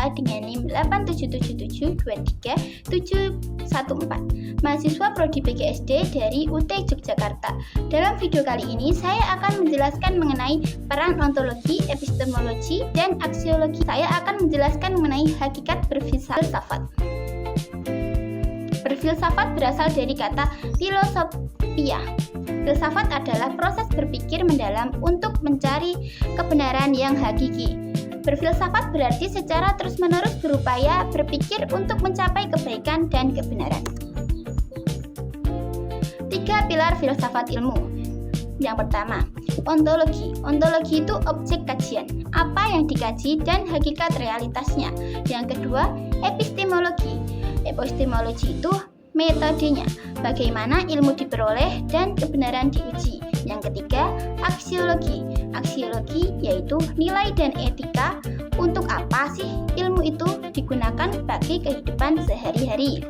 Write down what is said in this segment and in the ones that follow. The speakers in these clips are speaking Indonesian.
SMK dengan NIM 877723714, mahasiswa Prodi PGSD dari UT Yogyakarta. Dalam video kali ini saya akan menjelaskan mengenai peran ontologi, epistemologi, dan aksiologi. Saya akan menjelaskan mengenai hakikat berfilsafat. Berfilsafat berasal dari kata filosofia. Filsafat adalah proses berpikir mendalam untuk mencari kebenaran yang hakiki. Berfilsafat berarti secara terus-menerus berupaya berpikir untuk mencapai kebaikan dan kebenaran. 3 pilar filsafat ilmu. Yang pertama, ontologi. Ontologi itu objek kajian, apa yang dikaji dan hakikat realitasnya. Yang kedua, epistemologi. Epistemologi itu metodenya, bagaimana ilmu diperoleh dan kebenaran diuji. Yang ketiga, aksiologi. Aksiologi yaitu nilai dan etika. Untuk apa sih ilmu itu digunakan bagi kehidupan sehari-hari?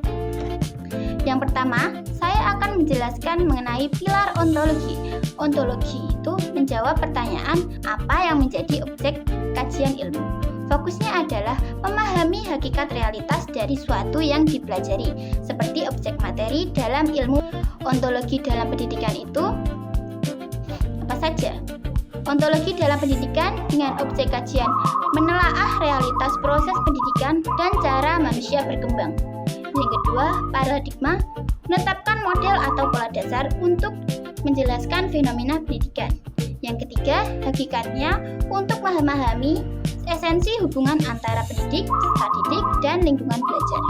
Yang pertama, saya akan menjelaskan mengenai pilar ontologi. Ontologi itu menjawab pertanyaan apa yang menjadi objek kajian ilmu. Fokusnya adalah memahami hakikat realitas dari suatu yang dipelajari, seperti objek materi dalam ilmu. Ontologi dalam pendidikan itu apa saja? Ontologi dalam pendidikan dengan objek kajian menelaah realitas proses pendidikan dan cara manusia berkembang. Yang kedua, paradigma, menetapkan model atau pola dasar untuk menjelaskan fenomena pendidikan. Yang ketiga, hakikatnya untuk memahami esensi hubungan antara pendidik, didik, dan lingkungan belajar.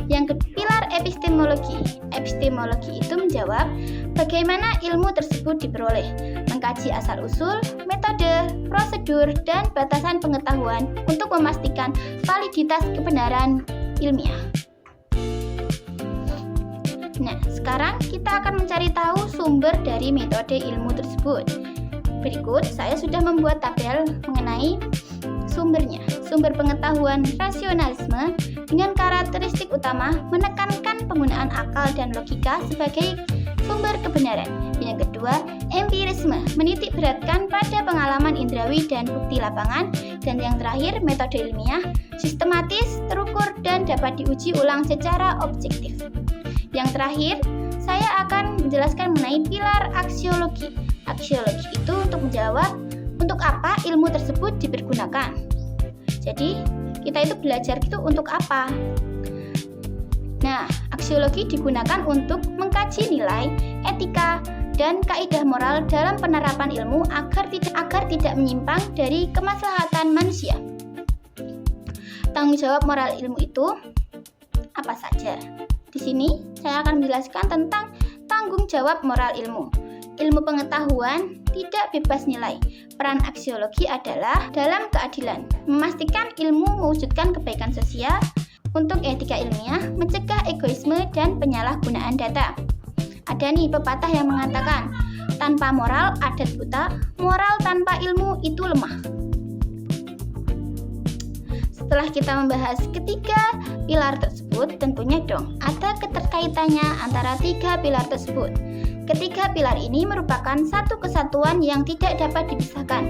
Yang kedua, pilar epistemologi. Epistemologi itu menjawab bagaimana ilmu tersebut diperoleh, mengkaji asal-usul, metode, prosedur, dan batasan pengetahuan untuk memastikan validitas kebenaran ilmiah. Nah, sekarang kita akan mencari tahu sumber dari metode ilmu tersebut. Berikut saya sudah membuat tabel mengenai sumbernya. Sumber pengetahuan rasionalisme dengan karakteristik utama menekankan penggunaan akal dan logika sebagai sumber kebenaran. Yang kedua, empirisme menitik beratkan pada pengalaman indrawi dan bukti lapangan. Dan yang terakhir, metode ilmiah sistematis, terukur, dan dapat diuji ulang secara objektif. Yang terakhir, saya akan menjelaskan mengenai pilar aksiologi. Aksiologi itu untuk menjawab untuk apa ilmu tersebut dipergunakan. Jadi, kita itu belajar itu untuk apa? Nah, aksiologi digunakan untuk mengkaji nilai, etika, dan kaidah moral dalam penerapan ilmu agar tidak menyimpang dari kemaslahatan manusia. Tanggung jawab moral ilmu itu apa saja? Di sini saya akan menjelaskan tentang tanggung jawab moral ilmu. Ilmu pengetahuan tidak bebas nilai. Peran aksiologi adalah dalam keadilan, memastikan ilmu mewujudkan kebaikan sosial, untuk etika ilmiah, mencegah egoisme dan penyalahgunaan data. Ada nih pepatah yang mengatakan, tanpa moral adat buta, moral tanpa ilmu itu lemah. Setelah kita membahas ketiga pilar tersebut, tentunya dong ada keterkaitannya antara 3 pilar tersebut. Ketiga pilar ini merupakan satu kesatuan yang tidak dapat dipisahkan.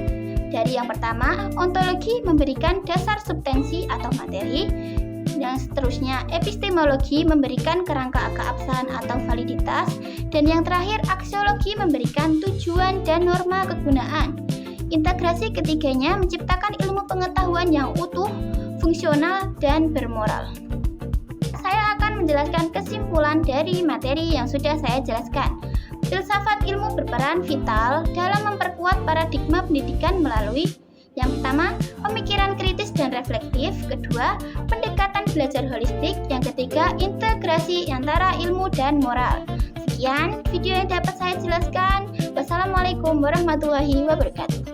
Dari yang pertama, ontologi memberikan dasar substansi atau materi. Yang seterusnya, epistemologi memberikan kerangka keabsahan atau validitas. Dan yang terakhir, aksiologi memberikan tujuan dan norma kegunaan. Integrasi ketiganya menciptakan ilmu pengetahuan yang utuh, fungsional, dan bermoral. Saya akan menjelaskan kesimpulan dari materi yang sudah saya jelaskan. Filsafat ilmu berperan vital dalam memperkuat paradigma pendidikan melalui yang pertama, pemikiran kritis dan reflektif. Kedua, pendekatan belajar holistik. Yang ketiga, integrasi antara ilmu dan moral. Sekian video yang dapat saya jelaskan. Wassalamualaikum warahmatullahi wabarakatuh.